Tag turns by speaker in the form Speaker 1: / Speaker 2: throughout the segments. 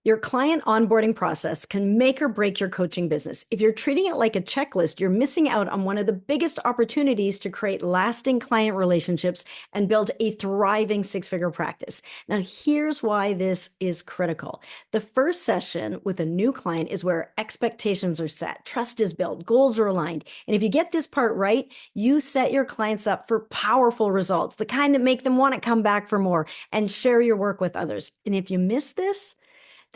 Speaker 1: Your client onboarding process can make or break your coaching business. If you're treating it like a checklist, you're missing out on one of the biggest opportunities to create lasting client relationships and build a thriving six-figure practice. Now, here's why this is critical. The first session with a new client is where expectations are set, trust is built, goals are aligned. And if you get this part right, you set your clients up for powerful results, the kind that make them want to come back for more and share your work with others. And if you miss this,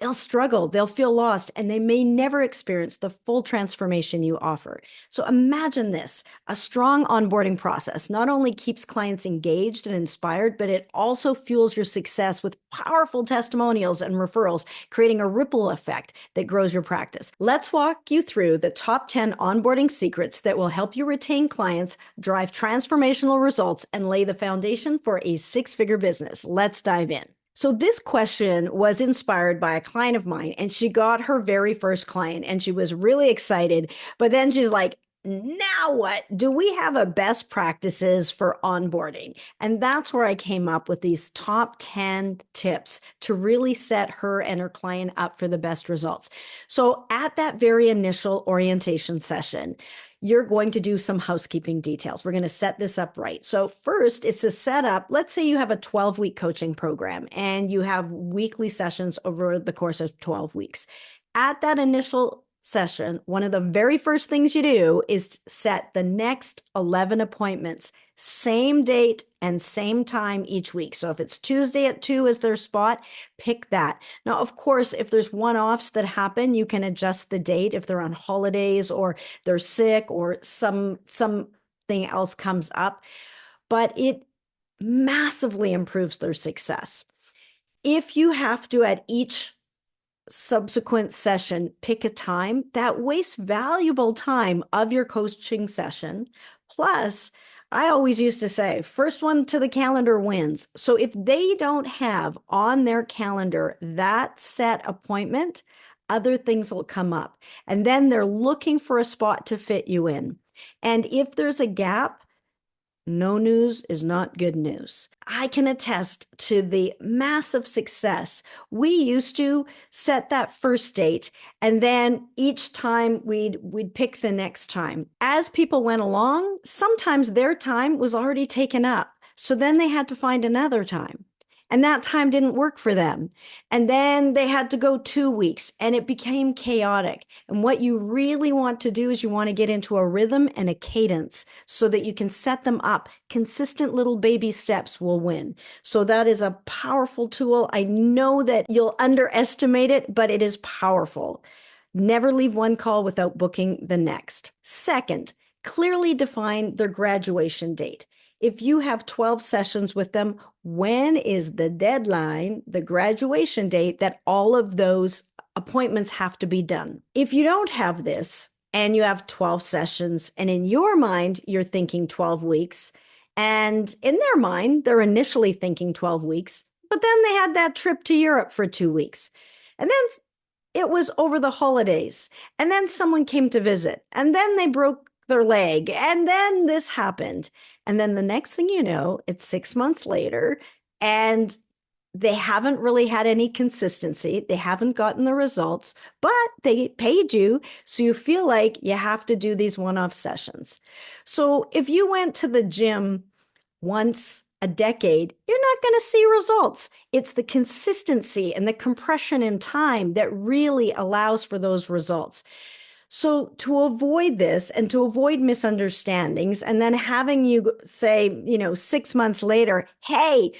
Speaker 1: they'll struggle, they'll feel lost, and they may never experience the full transformation you offer. So imagine this, a strong onboarding process not only keeps clients engaged and inspired, but it also fuels your success with powerful testimonials and referrals, creating a ripple effect that grows your practice. Let's walk you through the top 10 onboarding secrets that will help you retain clients, drive transformational results, and lay the foundation for a six-figure business. Let's dive in. So this question was inspired by a client of mine, and she got her very first client and she was really excited. But then she's like, now what? Do we have a best practices for onboarding? And that's where I came up with these top 10 tips to really set her and her client up for the best results. So at that very initial orientation session, you're going to do some housekeeping details. We're going to set this up right. So first is to set up, let's say you have a 12-week coaching program and you have weekly sessions over the course of 12 weeks. At that initial session, one of the very first things you do is set the next 11 appointments, same date and same time each week. So if it's Tuesday at 2 is their spot, pick that. Now, of course, if there's one-offs that happen, you can adjust the date if they're on holidays or they're sick or something else comes up, but it massively improves their success. If you have to at each subsequent session pick a time, that wastes valuable time of your coaching session. Plus, I always used to say, first one to the calendar wins. So if they don't have on their calendar that set appointment, other things will come up. And then they're looking for a spot to fit you in. And if there's a gap, no news is not good news. I can attest to the massive success. We used to set that first date, and then each time we'd pick the next time. As people went along, sometimes their time was already taken up. So then they had to find another time. And that time didn't work for them. And then they had to go 2 weeks and it became chaotic. And what you really want to do is you want to get into a rhythm and a cadence so that you can set them up. Consistent little baby steps will win. So that is a powerful tool. I know that you'll underestimate it, but it is powerful. Never leave one call without booking the next. Second, clearly define their graduation date. If you have 12 sessions with them, when is the deadline, the graduation date that all of those appointments have to be done? If you don't have this and you have 12 sessions and in your mind, you're thinking 12 weeks and in their mind, they're initially thinking 12 weeks, but then they had that trip to Europe for 2 weeks. And then it was over the holidays. And then someone came to visit and then they broke their leg. And then this happened. And then the next thing you know, it's 6 months later and they haven't really had any consistency. They haven't gotten the results, but they paid you. So you feel like you have to do these one-off sessions. So if you went to the gym once a decade, you're not going to see results. It's the consistency and the compression in time that really allows for those results. So to avoid this and to avoid misunderstandings, and then having you say, 6 months later, hey,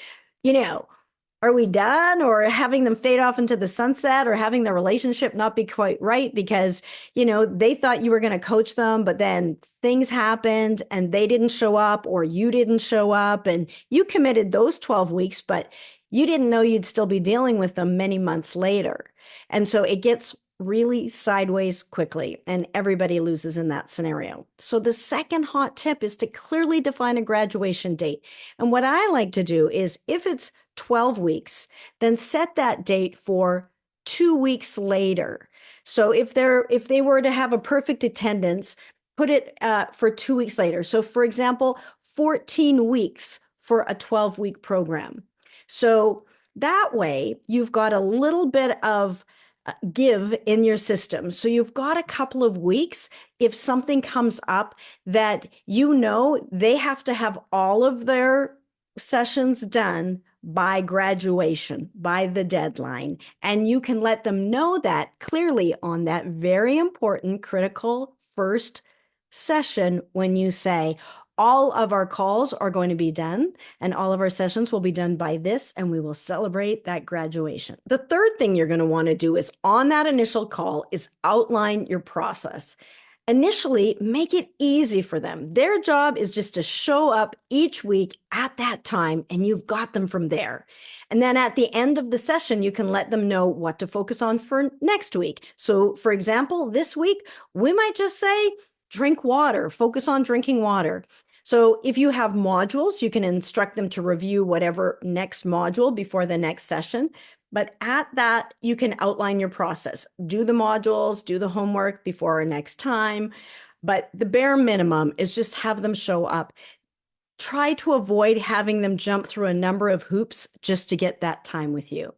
Speaker 1: are we done? Or having them fade off into the sunset or having the relationship not be quite right because, they thought you were going to coach them, but then things happened and they didn't show up or you didn't show up and you committed those 12 weeks, but you didn't know you'd still be dealing with them many months later. And so it gets really sideways quickly and everybody loses in that scenario. So the second hot tip is to clearly define a graduation date. And what I like to do is if it's 12 weeks, then set that date for 2 weeks later. So if they were to have a perfect attendance, put it for 2 weeks later. So for example, 14 weeks for a 12-week program. So That way, you've got a little bit of give in your system. So you've got a couple of weeks. If something comes up that you know they have to have all of their sessions done by graduation, by the deadline, and you can let them know that clearly on that very important, critical first session when you say, all of our calls are going to be done and all of our sessions will be done by this, and we will celebrate that graduation. The third thing you're going to want to do is on that initial call is outline your process. Initially, make it easy for them. Their job is just to show up each week at that time, and you've got them from there. And then at the end of the session, you can let them know what to focus on for next week. So, for example, this week, we might just say, drink water, focus on drinking water. So if you have modules, you can instruct them to review whatever next module before the next session. But at that, you can outline your process. Do the modules, do the homework before our next time. But the bare minimum is just have them show up. Try to avoid having them jump through a number of hoops just to get that time with you,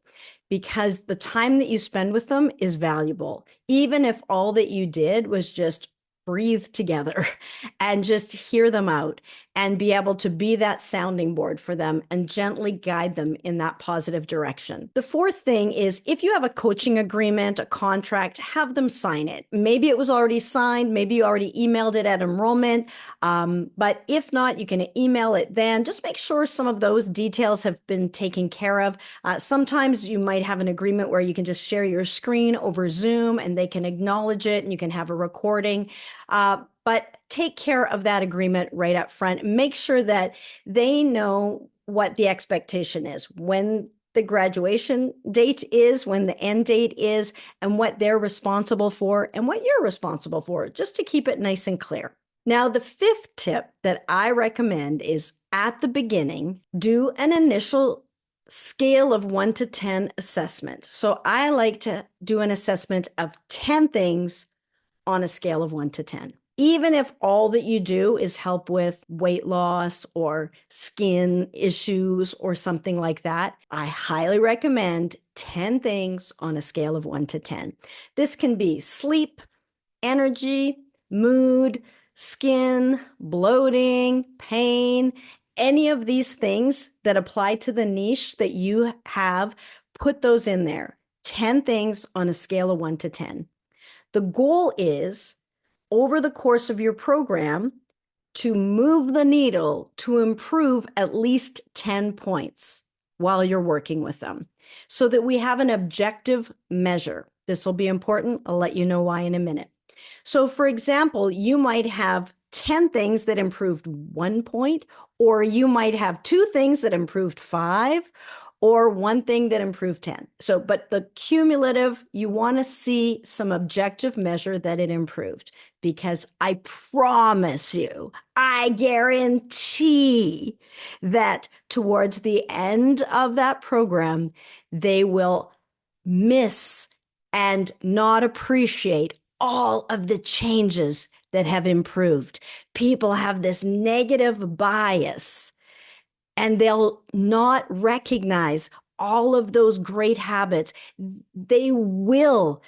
Speaker 1: because the time that you spend with them is valuable. Even if all that you did was just breathe together and just hear them out and be able to be that sounding board for them and gently guide them in that positive direction. The fourth thing is, if you have a coaching agreement, a contract, have them sign it. Maybe it was already signed, maybe you already emailed it at enrollment, but if not, you can email it then. Just make sure some of those details have been taken care of. Sometimes you might have an agreement where you can just share your screen over Zoom and they can acknowledge it and you can have a recording. But take care of that agreement right up front. Make sure that they know what the expectation is, when the graduation date is, when the end date is, and what they're responsible for and what you're responsible for, just to keep it nice and clear. Now, the fifth tip that I recommend is at the beginning, do an initial scale of 1 to 10 assessment. So I like to do an assessment of 10 things on a scale of 1 to 10. Even if all that you do is help with weight loss or skin issues or something like that, I highly recommend 10 things on a scale of 1 to 10. This can be sleep, energy, mood, skin, bloating, pain, any of these things that apply to the niche that you have, put those in there. 10 things on a scale of 1 to 10. The goal is, over the course of your program, to move the needle to improve at least 10 points while you're working with them, so that we have an objective measure. This will be important. I'll let you know why in a minute. So, for example, you might have 10 things that improved 1 point, or you might have 2 things that improved 5, or 1 thing that improved 10. So, but the cumulative, you want to see some objective measure that it improved, because I promise you, I guarantee that towards the end of that program, they will miss and not appreciate all of the changes that have improved. People have this negative bias and they'll not recognize all of those great habits. They will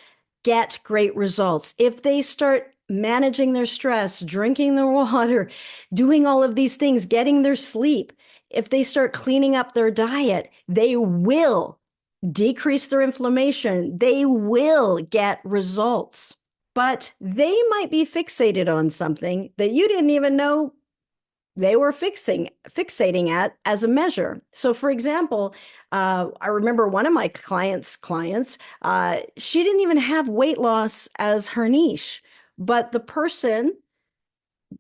Speaker 1: get great results if they start managing their stress, drinking their water, doing all of these things, getting their sleep. If they start cleaning up their diet, they will decrease their inflammation. They will get results. But they might be fixated on something that you didn't even know they were fixating at as a measure. So, for example, I remember one of my clients, she didn't even have weight loss as her niche, but the person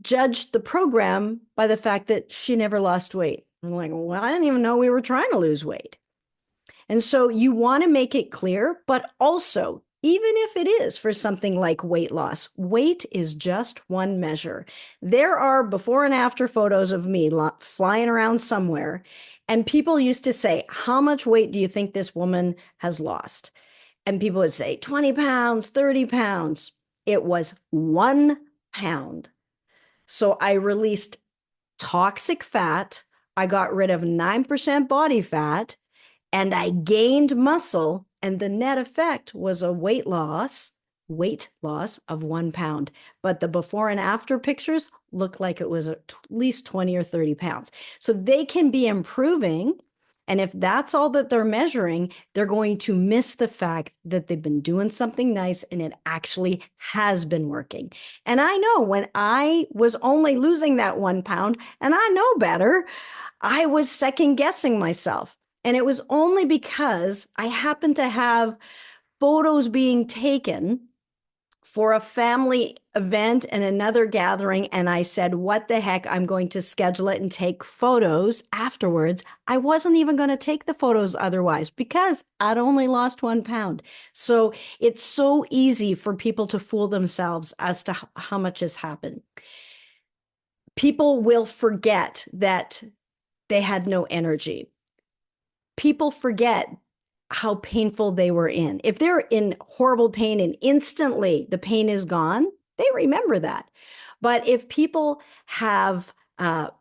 Speaker 1: judged the program by the fact that she never lost weight. I'm like, well, I didn't even know we were trying to lose weight. And so you want to make it clear, but also, even if it is for something like weight loss, weight is just one measure. There are before and after photos of me flying around somewhere, and people used to say, how much weight do you think this woman has lost? And people would say 20 pounds, 30 pounds. It was 1 pound. So I released toxic fat. I got rid of 9% body fat. and I gained muscle, and the net effect was a weight loss of 1 pound. But the before and after pictures looked like it was at least 20 or 30 pounds. So they can be improving. And if that's all that they're measuring, they're going to miss the fact that they've been doing something nice and it actually has been working. And I know when I was only losing that 1 pound, and I know better, I was second guessing myself. And it was only because I happened to have photos being taken for a family event and another gathering. And I said, what the heck? I'm going to schedule it and take photos afterwards. I wasn't even going to take the photos otherwise because I'd only lost 1 pound. So it's so easy for people to fool themselves as to how much has happened. People will forget that they had no energy. People forget how painful they were in. If they're in horrible pain and instantly the pain is gone, they remember that. But if people have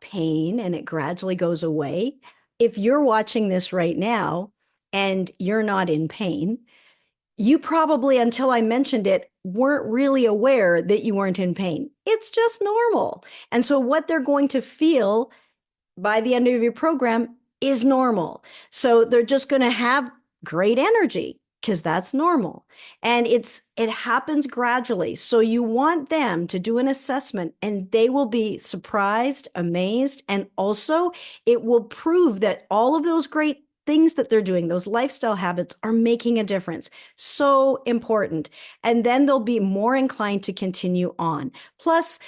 Speaker 1: pain and it gradually goes away, if you're watching this right now and you're not in pain, you probably, until I mentioned it, weren't really aware that you weren't in pain. It's just normal. And so what they're going to feel by the end of your program is normal. So they're just going to have great energy because that's normal. And it happens gradually. So you want them to do an assessment and they will be surprised, amazed, and also it will prove that all of those great things that they're doing, those lifestyle habits are making a difference. So important. And then they'll be more inclined to continue on. Plus,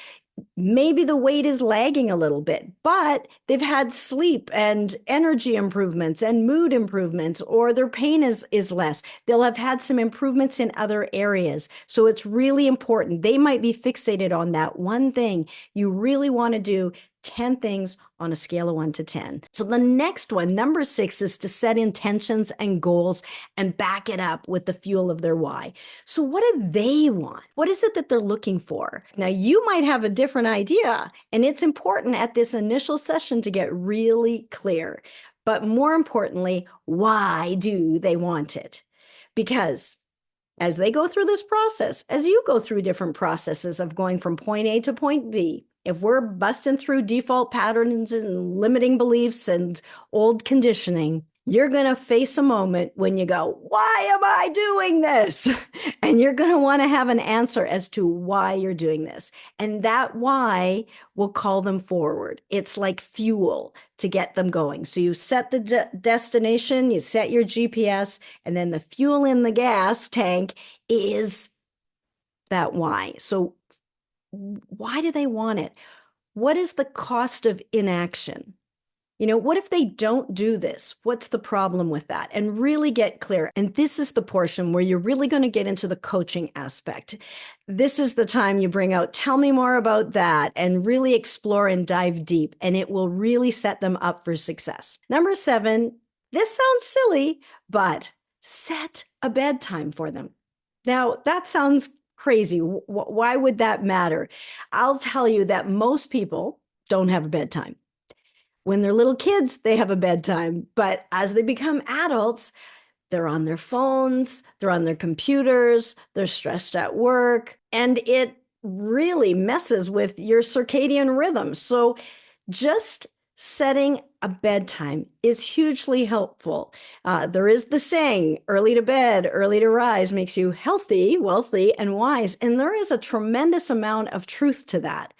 Speaker 1: maybe the weight is lagging a little bit, but they've had sleep and energy improvements and mood improvements, or their pain is less. They'll have had some improvements in other areas. So it's really important. They might be fixated on that one thing. You really want to do 10 things on a scale of 1 to 10. So the next one, number 6, is to set intentions and goals and back it up with the fuel of their why. So what do they want? What is it that they're looking for? Now, you might have a different idea, and it's important at this initial session to get really clear. But more importantly, why do they want it? Because as they go through this process, as you go through different processes of going from point A to point B, if we're busting through default patterns and limiting beliefs and old conditioning, you're going to face a moment when you go, why am I doing this? And you're going to want to have an answer as to why you're doing this. And that why will call them forward. It's like fuel to get them going. So you set the destination, you set your GPS, and then the fuel in the gas tank is that why. So why do they want it? What is the cost of inaction? What if they don't do this? What's the problem with that? And really get clear. And this is the portion where you're really going to get into the coaching aspect. This is the time you bring out, tell me more about that, and really explore and dive deep. And it will really set them up for success. Number 7, this sounds silly, but set a bedtime for them. Now, that sounds crazy. Why would that matter? I'll tell you that most people don't have a bedtime. When they're little kids, they have a bedtime. But as they become adults, they're on their phones, they're on their computers, they're stressed at work, and it really messes with your circadian rhythm. So just setting a bedtime is hugely helpful. There is the saying, early to bed, early to rise makes you healthy, wealthy, and wise. And there is a tremendous amount of truth to that.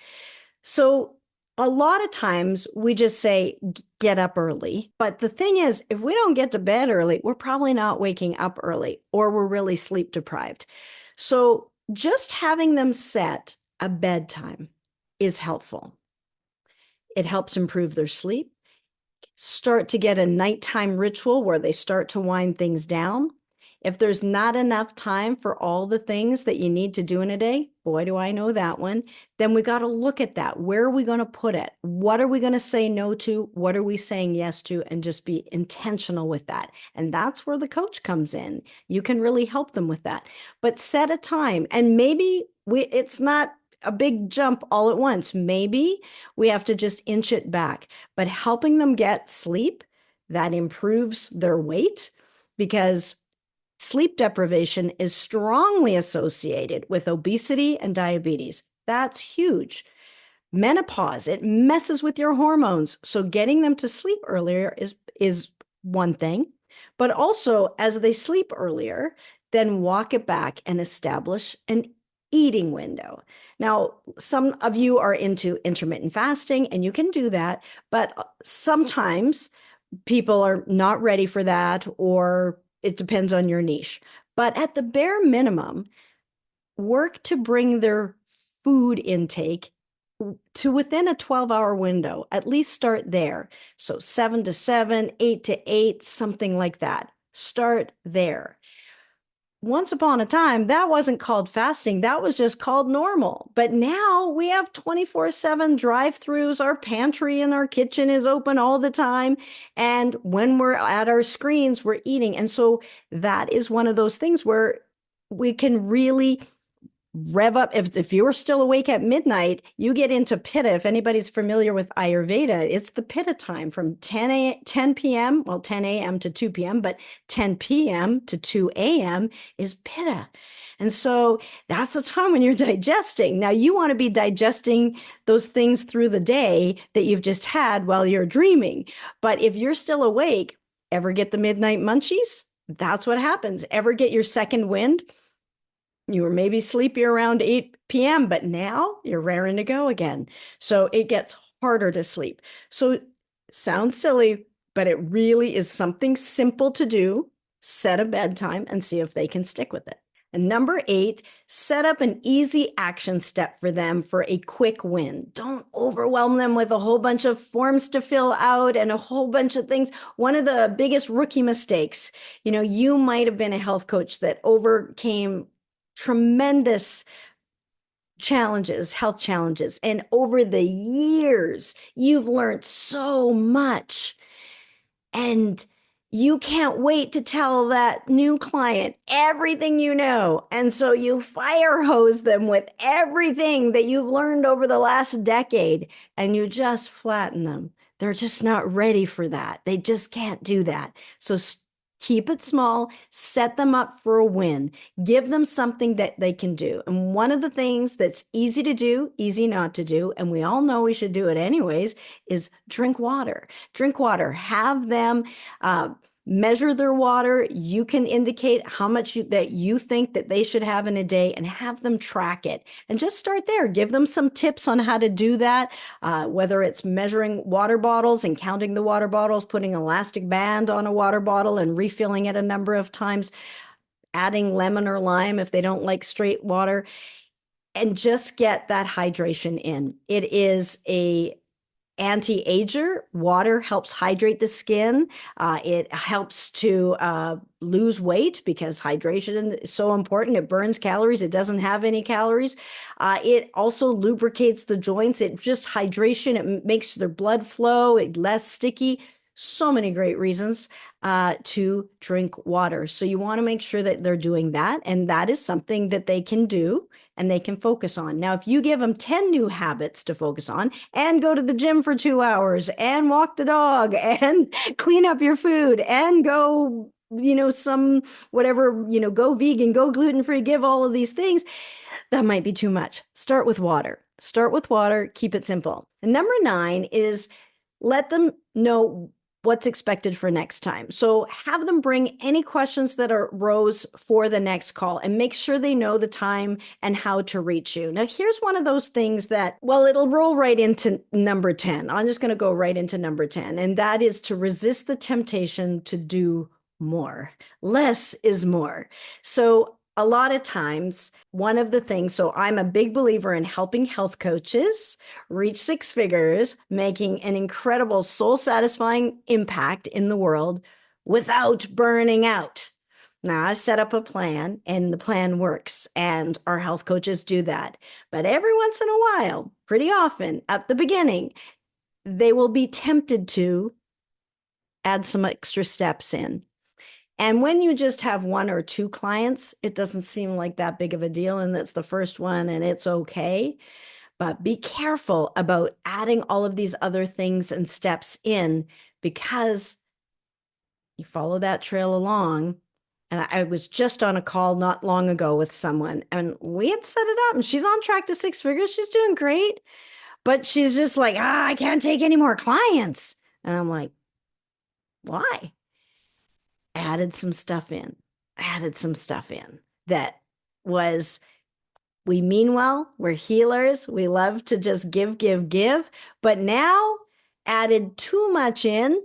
Speaker 1: So a lot of times we just say, get up early. But the thing is, if we don't get to bed early, we're probably not waking up early, or we're really sleep deprived. So just having them set a bedtime is helpful. It helps improve their sleep. Start to get a nighttime ritual where they start to wind things down. If there's not enough time for all the things that you need to do in a day, boy, do I know that one, then we got to look at that. Where are we going to put it? What are we going to say no to? What are we saying yes to? And just be intentional with that. And that's where the coach comes in. You can really help them with that. But set a time, and maybe it's not a big jump all at once. Maybe we have to just inch it back, but helping them get sleep, that improves their weight because sleep deprivation is strongly associated with obesity and diabetes. That's huge. Menopause, it messes with your hormones. So getting them to sleep earlier is one thing, but also as they sleep earlier, then walk it back and establish an eating window. Now, some of you are into intermittent fasting and you can do that, but sometimes people are not ready for that, or it depends on your niche. But at the bare minimum, work to bring their food intake to within a 12-hour window. At least start there. So 7 to 7, 8 to 8, something like that. Start there. Once upon a time, that wasn't called fasting. That was just called normal. But now we have 24/7 drive-throughs. Our pantry and our kitchen is open all the time. And when we're at our screens, we're eating. And so that is one of those things where we can really rev up. If you're still awake at midnight, you get into pitta. If anybody's familiar with Ayurveda, it's the pitta time from 10 p.m., well, 10 a.m. to 2 p.m., but 10 p.m. to 2 a.m. is pitta. And so that's the time when you're digesting. Now, you want to be digesting those things through the day that you've just had while you're dreaming. But if you're still awake, ever get the midnight munchies? That's what happens. Ever get your second wind? You were maybe sleepy around 8 p.m., but now you're raring to go again. So it gets harder to sleep. So sounds silly, but it really is something simple to do. Set a bedtime and see if they can stick with it. And number 8, set up an easy action step for them for a quick win. Don't overwhelm them with a whole bunch of forms to fill out and a whole bunch of things. One of the biggest rookie mistakes, you might have been a health coach that overcame tremendous challenges, health challenges. And over the years, you've learned so much. And you can't wait to tell that new client everything you know. And so you fire hose them with everything that you've learned over the last decade, and you just flatten them. They're just not ready for that. They just can't do that. So keep it small, set them up for a win, give them something that they can do. And one of the things that's easy to do, easy not to do, and we all know we should do it anyways, is drink water. Drink water. Have them measure their water. You can indicate how much that you think that they should have in a day and have them track it. And just start there. Give them some tips on how to do that, whether it's measuring water bottles and counting the water bottles, putting an elastic band on a water bottle and refilling it a number of times, adding lemon or lime if they don't like straight water, and just get that hydration in. It is a anti-ager. Water helps hydrate the skin. It helps to lose weight because hydration is so important. It burns calories. It doesn't have any calories. It also lubricates the joints. It just hydration. It makes their blood flow. It's less sticky. So many great reasons to drink water. So you want to make sure that they're doing that. And that is something that they can do and they can focus on. Now, if you give them 10 new habits to focus on and go to the gym for 2 hours and walk the dog and clean up your food and go, some whatever, go vegan, go gluten-free, give all of these things, that might be too much. Start with water. Start with water. Keep it simple. And number 9 is let them know what's expected for next time. So have them bring any questions that arose for the next call and make sure they know the time and how to reach you. Now, here's one of those things that, well, it'll roll right into number 10. I'm just going to go right into number 10, and that is to resist the temptation to do more. Less is more. So a lot of times, one of the things, so I'm a big believer in helping health coaches reach 6 figures, making an incredible soul satisfying impact in the world without burning out. Now, I set up a plan and the plan works, and our health coaches do that. But every once in a while, pretty often at the beginning, they will be tempted to add some extra steps in. And when you just have 1 or 2 clients, it doesn't seem like that big of a deal. And that's the first one and it's okay. But be careful about adding all of these other things and steps in, because You follow that trail along. And I was just on a call not long ago with someone, and we had set it up, and she's on track to six figures. She's doing great, but she's just like, I can't take any more clients. And I'm like, why? Added some stuff in, that was, we mean well, we're healers, we love to just give, but now added too much in,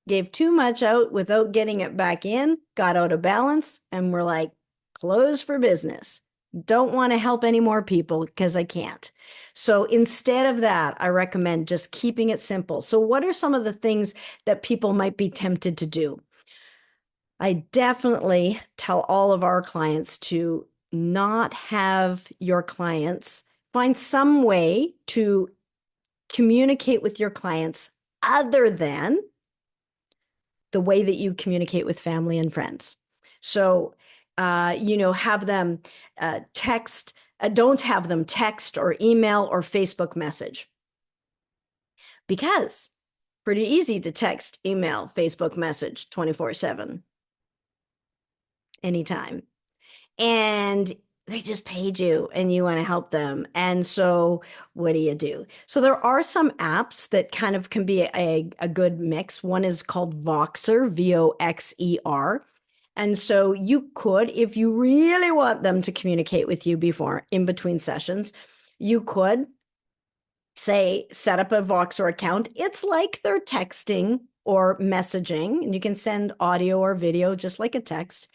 Speaker 1: gave too much out without getting it back in, got out of balance, and we're like, closed for business. Don't want to help any more people because I can't. So instead of that, I recommend just keeping it simple. So what are some of the things that people might be tempted to do? I definitely tell all of our clients to not have your clients, find some way to communicate with your clients other than the way that you communicate with family and friends. So, have them text, don't have them text or email or Facebook message, because pretty easy to text, email, Facebook message 24/7, anytime. And they just paid you and you want to help them. And so what do? So there are some apps that kind of can be a good mix. One is called Voxer, Voxer. And so you could, if you really want them to communicate with you before, in between sessions, you could say, set up a Voxer account. It's like they're texting or messaging, and you can send audio or video just like a text.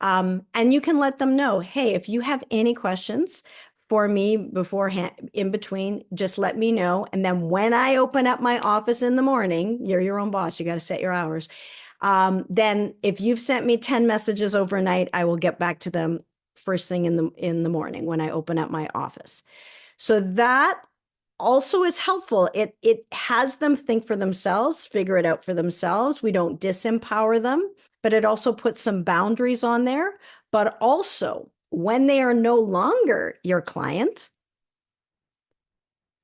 Speaker 1: And you can let them know, hey, if you have any questions for me beforehand, in between, just let me know. And then when I open up my office in the morning, you're your own boss, you got to set your hours. Then if you've sent me 10 messages overnight, I will get back to them first thing in the morning when I open up my office. So that also is helpful. It has them think for themselves, figure it out for themselves. We don't disempower them, but it also puts some boundaries on there. But also, when they are no longer your client,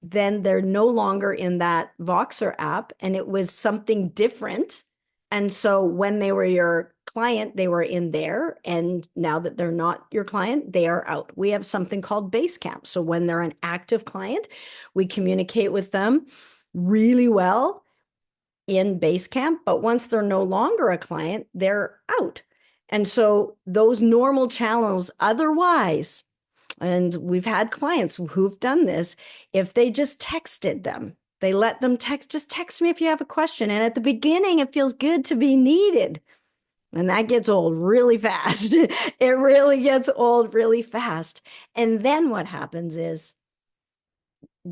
Speaker 1: then they're no longer in that Voxer app, and it was something different. And so when they were your client, they were in there. And now that they're not your client, they are out. We have something called Basecamp. So when they're an active client, we communicate with them really well in Basecamp. But once they're no longer a client, they're out. And so those normal channels otherwise, and we've had clients who've done this, if they just texted them, they let them just text me if you have a question. And at the beginning, it feels good to be needed. And that gets old really fast. It really gets old really fast. And then what happens is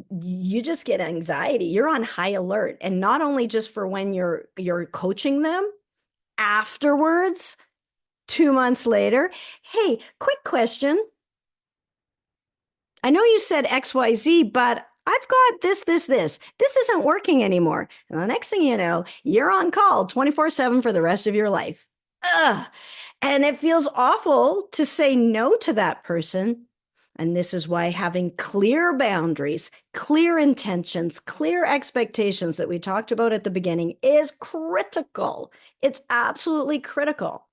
Speaker 1: you just get anxiety. You're on high alert. And not only just for when you're coaching them, afterwards, 2 months later, hey, quick question. I know you said XYZ, but I've got this. This isn't working anymore. And the next thing you know, you're on call 24/7 for the rest of your life. Ugh. And it feels awful to say no to that person. And this is why having clear boundaries, clear intentions, clear expectations that we talked about at the beginning is critical. It's absolutely critical.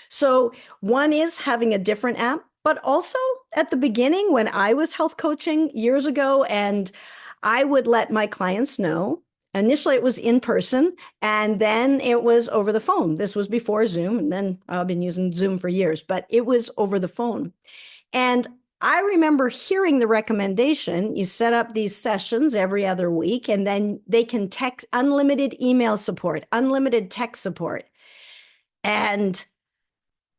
Speaker 1: So one is having a different app, but also at the beginning when I was health coaching years ago, and I would let my clients know. Initially, it was in person, and then it was over the phone. This was before Zoom, and then I've been using Zoom for years, but it was over the phone. And I remember hearing the recommendation, you set up these sessions every other week, and then they can text unlimited email support, unlimited text support. And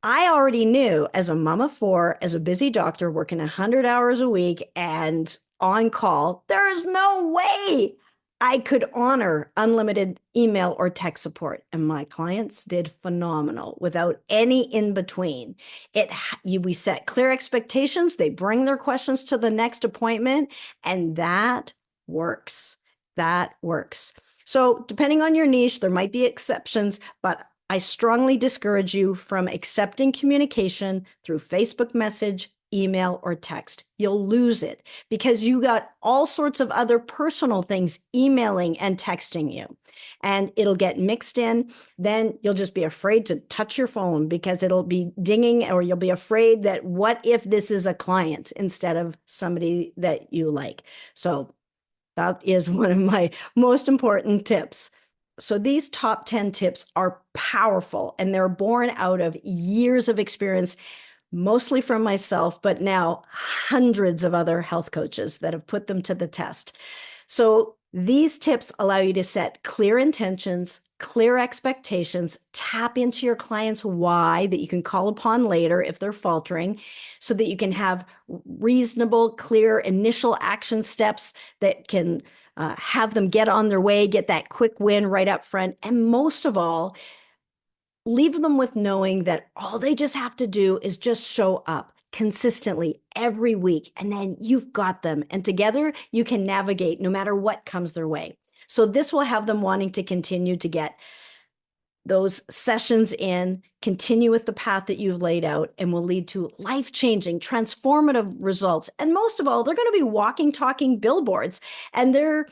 Speaker 1: I already knew, as a mom of four, as a busy doctor working 100 hours a week and on call, there is no way I could honor unlimited email or text support. And my clients did phenomenal without any in between. We set clear expectations. They bring their questions to the next appointment, and that works. That works. So depending on your niche, there might be exceptions, but I strongly discourage you from accepting communication through Facebook message, email, or text. You'll lose it because you got all sorts of other personal things emailing and texting you, and it'll get mixed in. Then you'll just be afraid to touch your phone because it'll be dinging, or you'll be afraid that what if this is a client instead of somebody that you like. So that is one of my most important tips. So these top 10 tips are powerful, and they're born out of years of experience, mostly from myself, but now hundreds of other health coaches that have put them to the test. So these tips allow you to set clear intentions, clear expectations, tap into your client's why that you can call upon later if they're faltering, so that you can have reasonable, clear initial action steps that can have them get on their way, get that quick win right up front. And most of all, leave them with knowing that all they just have to do is just show up consistently every week, and then you've got them. And together you can navigate no matter what comes their way. So this will have them wanting to continue to get those sessions in, continue with the path that you've laid out, and will lead to life-changing, transformative results. And most of all, they're going to be walking, talking billboards, and they're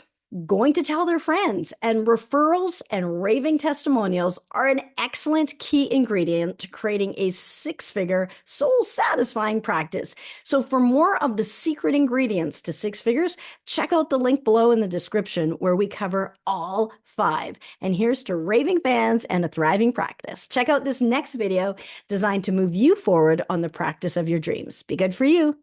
Speaker 1: going to tell their friends. And referrals and raving testimonials are an excellent key ingredient to creating a six-figure, soul-satisfying practice. So for more of the secret ingredients to six figures, check out the link below in the description where we cover all 5. And here's to raving fans and a thriving practice. Check out this next video designed to move you forward on the practice of your dreams. Be good for you.